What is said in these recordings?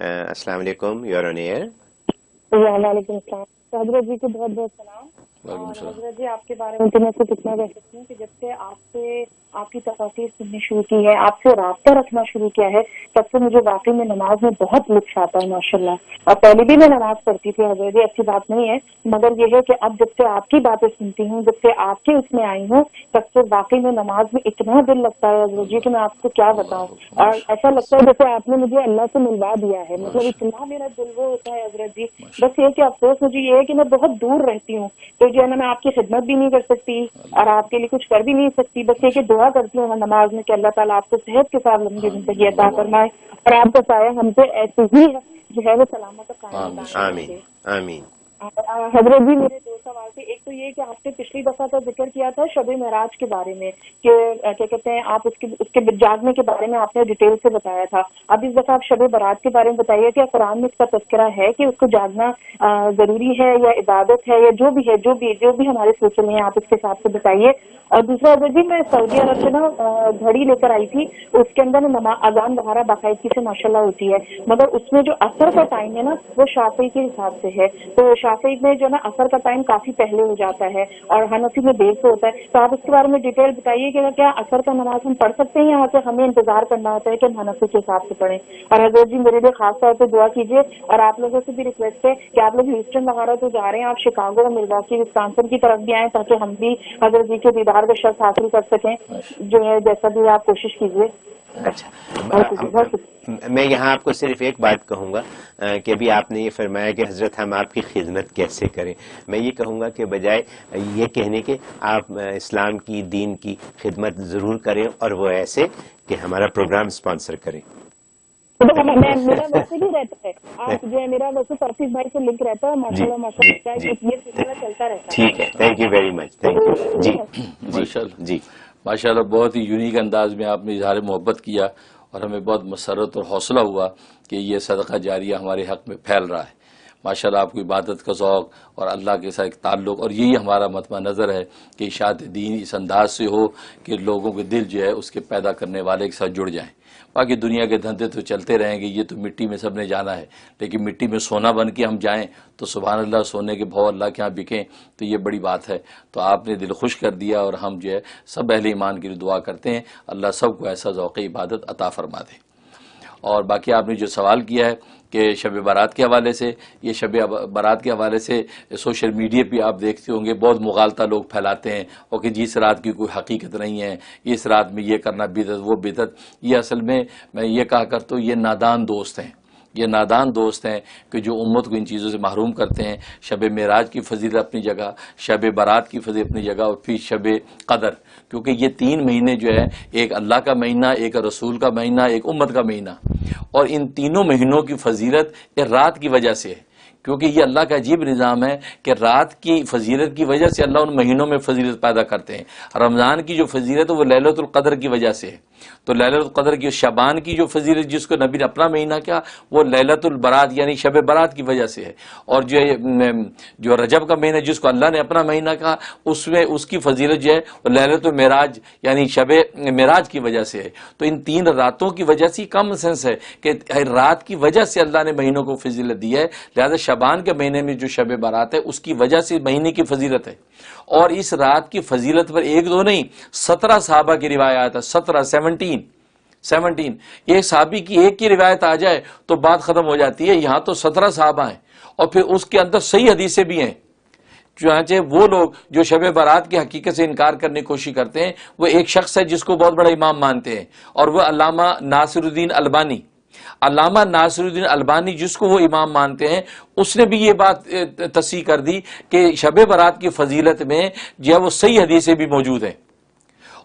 السلام علیکم، your on year. وعلیکم السلام. حضرت جی کو بہت بہت سلام. حضرت جی آپ کے بارے میں تو میں سے کتنا کہہ سکتی ہوں کہ جب سے آپ کی تفاسیر سننی شروع کی ہے، آپ سے رابطہ رکھنا شروع کیا ہے، تب سے مجھے واقعی میں نماز میں بہت لطف آتا ہے ماشاءاللہ. اور پہلے بھی میں نماز پڑھتی تھی حضرت جی، اچھی بات نہیں ہے، مگر یہ ہے کہ اب جب سے آپ کی باتیں سنتی ہوں، جب سے آپ کے اس میں آئی ہوں، تب سے واقعی میں نماز میں اتنا دل لگتا ہے حضرت جی کہ میں آپ کو کیا بتاؤں. اور ایسا لگتا ہے جیسے آپ نے مجھے اللہ سے ملوا دیا ہے، مطلب اتنا میرا دل وہ ہوتا ہے حضرت جی. بس یہ کہ افسوس مجھے یہ ہے کہ میں بہت دور رہتی ہوں، تو جو ہے نا میں آپ کی خدمت بھی نہیں کر سکتی اور آپ کے لیے کچھ کر بھی نہیں سکتی. بس یہ کہ دعا کرتی ہوں نماز میں کہ اللہ تعالیٰ آپ کو صحت کے ساتھ لمبی زندگی عطا فرمائے اور آپ کا سایہ ہم سے ایسے ہی جو ہے وہ سلامت قائم رکھے. آمین آمین. حضرت جی میرے دو سوال تھے. ایک تو یہ کہ آپ نے پچھلی دفعہ تو ذکر کیا تھا شب معراج کے بارے میں کہ کیا کہتے ہیں آپ اس کے جاگنے کے بارے میں آپ نے ڈیٹیل سے بتایا تھا. اب اس دفعہ آپ شب برات کے بارے میں بتائیے کہ قرآن میں اس کا تذکرہ ہے کہ اس کو جاگنا ضروری ہے یا عبادت ہے یا جو بھی ہے جو بھی ہمارے سلسلے میں آپ اس کے حساب سے بتائیے. اور دوسرا حضرت جی میں سعودی عرب سے نا گھڑی لے کر آئی تھی، اس کے اندر اذان وغیرہ باقاعدگی سے ماشاءاللہ ہوتی ہے، مگر اس میں جو اثر کا ٹائم ہے نا وہ شافعی کے حساب سے ہے. تو شافعی میں جو ہے نا اثر کا ٹائم کافی پہلے ہو جاتا ہے اور حنفی میں دیر سے ہوتا ہے. تو آپ اس کے بارے میں ڈیٹیل بتائیے کہ کیا اثر کا نماز ہم پڑھ سکتے ہیں یہاں سے ہمیں انتظار کرنا ہوتا ہے کہ ہم حنفی کے حساب سے پڑھیں. اور حضرت جی میرے لیے خاص طور پہ دعا کیجیے اور آپ لوگوں سے بھی ریکویسٹ ہے کہ آپ لوگ ہیوسٹن وغیرہ تو جا رہے ہیں، آپ شکاگو اور ملواکی وسکانسن کی طرف بھی آئیں تاکہ ہم بھی حضرت جی کے دیدار کا شرف حاصل کر سکیں. جو ہے جیسا بھی آپ کوشش کیجیے. اچھا، میں یہاں آپ کو صرف ایک بات کہوں گا کہ ابھی آپ نے یہ فرمایا کہ حضرت ہم آپ کی خدمت کیسے کریں. میں یہ کہوں گا کہ بجائے یہ کہنے کے آپ اسلام کی دین کی خدمت ضرور کریں اور وہ ایسے کہ ہمارا پروگرام اسپانسر کریں. میرا ویسے بھی رہتا ہے، آپ جو ہے میرا ویسے توفیق بھائی سے لنک رہتا ہے ماشاءاللہ ماشاءاللہ، یہ سلسلہ چلتا رہتا ہے. ٹھیک ہے، thank you very much. Thank you. جی ماشاءاللہ بہت ہی یونیک انداز میں آپ نے اظہار محبت کیا اور ہمیں بہت مسرت اور حوصلہ ہوا کہ یہ صدقہ جاریہ ہمارے حق میں پھیل رہا ہے. ماشاءاللہ آپ کو عبادت کا ذوق اور اللہ کے ساتھ تعلق، اور یہی ہمارا مطمع نظر ہے کہ اشاعت دین اس انداز سے ہو کہ لوگوں کے دل جو ہے اس کے پیدا کرنے والے کے ساتھ جڑ جائیں. باقی دنیا کے دھندے تو چلتے رہیں گے، یہ تو مٹی میں سب نے جانا ہے، لیکن مٹی میں سونا بن کے ہم جائیں تو سبحان اللہ سونے کے بھاؤ اللہ کے ہاں بکیں تو یہ بڑی بات ہے. تو آپ نے دل خوش کر دیا اور ہم جو ہے سب اہل ایمان کے لیے دعا کرتے ہیں اللہ سب کو ایسا ذوق عبادت عطا فرما دے. اور باقی آپ نے جو سوال کیا ہے کہ شب برات کے حوالے سے، یہ شب برات کے حوالے سے سوشل میڈیا پہ آپ دیکھتے ہوں گے بہت مغالطہ لوگ پھیلاتے ہیں اور کہ جس رات کی کوئی حقیقت نہیں ہے، اس رات میں یہ کرنا بدعت وہ بدعت. یہ اصل میں یہ کہا کرتا ہوں یہ نادان دوست ہیں، یہ نادان دوست ہیں کہ جو امت کو ان چیزوں سے محروم کرتے ہیں. شب معراج کی فضیلت اپنی جگہ، شب برات کی فضیلت اپنی جگہ، اور پھر شب قدر، کیونکہ یہ 3 مہینے جو ہے ایک اللہ کا مہینہ، ایک رسول کا مہینہ، ایک امت کا مہینہ، اور ان تینوں مہینوں کی فضیلت یہ رات کی وجہ سے ہے. کیونکہ یہ اللہ کا عجیب نظام ہے کہ رات کی فضیلت کی وجہ سے اللہ ان مہینوں میں فضیلت پیدا کرتے ہیں. رمضان کی جو فضیلت ہے وہ لیلۃ القدر کی وجہ سے ہے. تو لیلۃ القدر کی شعبان کی جو فضیلت جس کو نبی نے اپنا مہینہ کیا وہ لیلۃ البرات یعنی شب برات کی وجہ سے ہے. اور جو رجب کا مہینہ جس کو اللہ نے اپنا مہینہ کہا اس میں اس کی فضیلت جو ہے وہ لیلۃ المعراج یعنی شب معراج کی وجہ سے ہے. تو ان 3 راتوں کی وجہ سے کم سینس ہے کہ رات کی وجہ سے اللہ نے مہینوں کو فضیلت دی ہے. لہذا شعبان کے مہینے میں جو شب برات ہے اس کی وجہ سے مہینے کی فضیلت ہے. اور اس رات کی فضیلت پر 1-2 نہیں 17 صحابہ کی روایات ہے. 17 ایک صحابی کی ایک کی روایت آ جائے تو بات ختم ہو جاتی ہے. یہاں تو 17 صحابہ ہیں اور پھر اس کے اندر صحیح حدیثیں بھی ہیں. چنانچہ وہ لوگ جو شب برات کی حقیقت سے انکار کرنے کی کوشش کرتے ہیں وہ ایک شخص ہے جس کو بہت بڑا امام مانتے ہیں اور وہ علامہ ناصر الدین البانی. علامہ ناصر الدین البانی جس کو وہ امام مانتے ہیں اس نے بھی یہ بات تصحیح کر دی کہ شب برات کی فضیلت میں جو ہے وہ صحیح حدیثیں بھی موجود ہیں.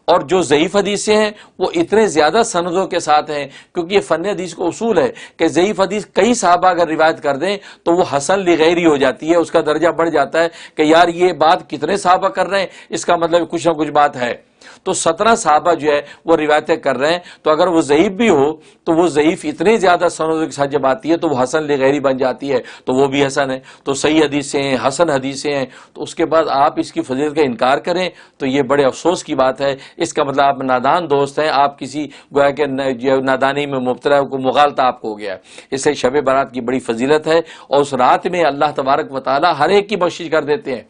اور جو ضعیف حدیثیں ہیں وہ اتنے زیادہ سندوں کے ساتھ ہیں کیونکہ یہ فن حدیث کو اصول ہے کہ ضعیف حدیث کئی صحابہ اگر روایت کر دیں تو وہ حسن لغیری ہو جاتی ہے، اس کا درجہ بڑھ جاتا ہے کہ یار یہ بات کتنے صحابہ کر رہے ہیں، اس کا مطلب کچھ نہ کچھ بات ہے. تو 17 صحابہ جو ہے وہ روایتیں کر رہے ہیں. تو اگر وہ ضعیف بھی ہو تو وہ ضعیف اتنے زیادہ سندوں کے ساتھ جب آتی ہے تو وہ حسن لغیری بن جاتی ہے, تو وہ بھی حسن ہے. تو صحیح حدیثیں ہیں, حسن حدیثیں ہیں, تو اس کے بعد آپ اس کی فضیلت کا انکار کریں تو یہ بڑے افسوس کی بات ہے. اس کا مطلب آپ نادان دوست ہیں, آپ کسی گویا کہ نادانی میں مبتلا کو مغالطہ آپ کو ہو گیا ہے. اس لیے شب برات کی بڑی فضیلت ہے, اور اس رات میں اللہ تبارک و تعالی ہر ایک کی بخشش کر دیتے ہیں,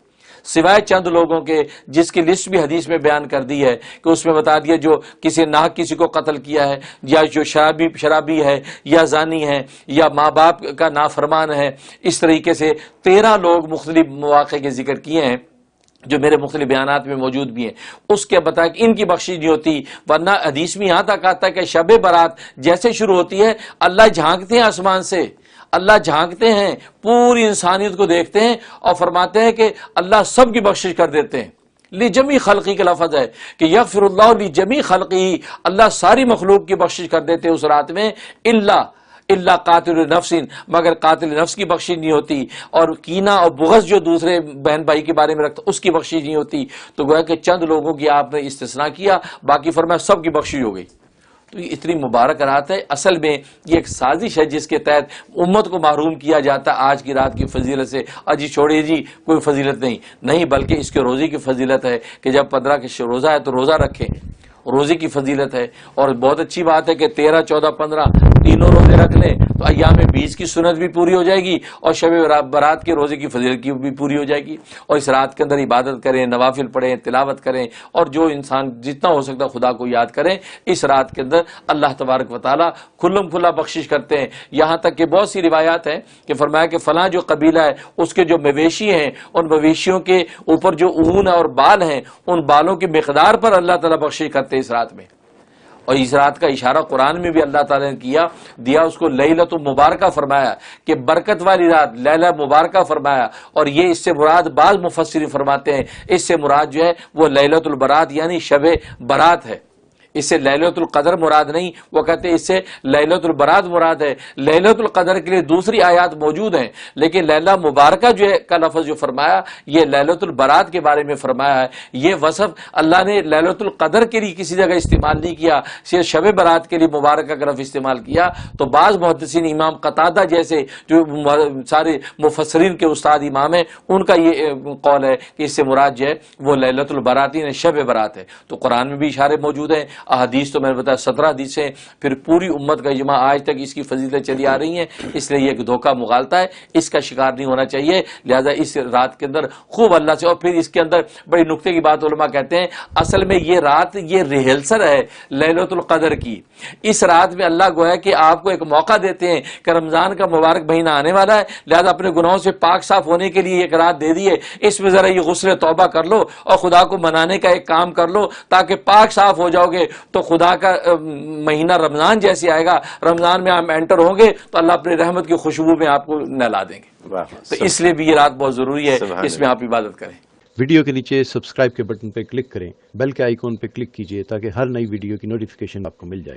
سوائے چند لوگوں کے جس کی لسٹ بھی حدیث میں بیان کر دی ہے کہ اس میں بتا دیا جو کسی ناحق کسی کو قتل کیا ہے, یا جو شرابی ہے, یا زانی ہے, یا ماں باپ کا نافرمان ہے. اس طریقے سے 13 لوگ مختلف مواقع کے ذکر کیے ہیں جو میرے مختلف بیانات میں موجود بھی ہیں. اس کے بتا کہ ان کی بخشش نہیں ہوتی, ورنہ حدیث میں یہاں تک آتا ہے کہ شب برات جیسے شروع ہوتی ہے اللہ جھانکتے ہیں آسمان سے, اللہ جھانکتے ہیں, پوری انسانیت کو دیکھتے ہیں اور فرماتے ہیں کہ اللہ سب کی بخشش کر دیتے ہیں. لجمی خلقی کا لفظ ہے کہ یغفر اللہ لجمی خلقی, اللہ ساری مخلوق کی بخشش کر دیتے ہیں اس رات میں, اللہ قاتل نفس, مگر قاتل نفس کی بخشش نہیں ہوتی, اور کینہ اور بغض جو دوسرے بہن بھائی کے بارے میں رکھتا اس کی بخشش نہیں ہوتی. تو گویا کہ چند لوگوں کی آپ نے استثناء کیا, باقی فرمایا سب کی بخشش ہو گئی. تو یہ اتنی مبارک رات ہے. اصل میں یہ ایک سازش ہے جس کے تحت امت کو محروم کیا جاتا ہے آج کی رات کی فضیلت سے. اجی چھوڑیے جی کوئی فضیلت نہیں, بلکہ اس کے روزے کی فضیلت ہے کہ جب 15 کے روزہ ہے تو روزہ رکھیں, روزے کی فضیلت ہے. اور بہت اچھی بات ہے کہ 13, 14, 15 تینوں روزے رکھ لیں تو ایام 20 کی سنت بھی پوری ہو جائے گی, اور شب برات کے روزے کی فضیلت کی بھی پوری ہو جائے گی. اور اس رات کے اندر عبادت کریں, نوافل پڑھیں, تلاوت کریں, اور جو انسان جتنا ہو سکتا خدا کو یاد کریں. اس رات کے اندر اللہ تبارک و تعالیٰ کھلم کھلا بخشش کرتے ہیں. یہاں تک کہ بہت سی روایات ہیں کہ فرمایا کہ فلاں جو قبیلہ ہے اس کے جو مویشی ہیں ان مویشیوں کے اوپر جو اون اور بال ہیں ان بالوں کی مقدار پر اللہ تعالیٰ بخشش کرتے ہیں اس رات میں. اور اس رات کا اشارہ قرآن میں بھی اللہ تعالیٰ نے دیا اس کو لیلۃ مبارکہ فرمایا کہ برکت والی رات, لیلہ مبارکہ فرمایا. اور یہ اس سے مراد بعض مفسرین فرماتے ہیں اس سے مراد جو ہے وہ لیلۃ البرات یعنی شب برات ہے. اس سے لیلۃ القدر مراد نہیں, وہ کہتے ہیں اس سے لیلۃ البرات مراد ہے. لیلۃ القدر کے لیے دوسری آیات موجود ہیں, لیکن لیلہ مبارکہ جو ہے کا لفظ جو فرمایا یہ لیلۃ البرات کے بارے میں فرمایا ہے. یہ وصف اللہ نے لیلۃ القدر کے لیے کسی جگہ استعمال نہیں کیا, صرف شب برات کے لیے مبارکہ کا لفظ استعمال کیا. تو بعض محدثین امام قتادہ جیسے جو سارے مفسرین کے استاد امام ہیں ان کا یہ قول ہے کہ اس سے مراد جو ہے وہ لیلۃ البرات یعنی شب برات ہے. تو قرآن میں بھی اشارے موجود ہیں, احادیث تو میں نے بتایا 17 حدیثیں, پھر پوری امت کا اجماع آج تک اس کی فضیلتیں چلی آ رہی ہیں. اس لیے یہ ایک دھوکہ مغالطہ ہے, اس کا شکار نہیں ہونا چاہیے. لہذا اس رات کے اندر خوب اللہ سے, اور پھر اس کے اندر بڑی نکتے کی بات علماء کہتے ہیں اصل میں یہ رات یہ ریہلسل ہے لیلۃ القدر کی. اس رات میں اللہ گویا کہ آپ کو ایک موقع دیتے ہیں کہ رمضان کا مبارک مہینہ آنے والا ہے, لہذا اپنے گناہوں سے پاک صاف ہونے کے لیے ایک رات دے دیے, اس میں ذرا یہ غسل توبہ کر لو اور خدا کو منانے کا ایک کام کر لو تاکہ پاک صاف ہو جاؤ گے. تو خدا کا مہینہ رمضان جیسے آئے گا, رمضان میں آپ انٹر ہوں گے تو اللہ اپنی رحمت کی خوشبو میں آپ کو نہلا دیں گے. تو اس لیے بھی یہ رات بہت ضروری ہے, اس میں آپ عبادت کریں. ویڈیو کے نیچے سبسکرائب کے بٹن پہ کلک کریں, بیل کے آئیکن پہ کلک کیجئے تاکہ ہر نئی ویڈیو کی نوٹیفیکیشن آپ کو مل جائے.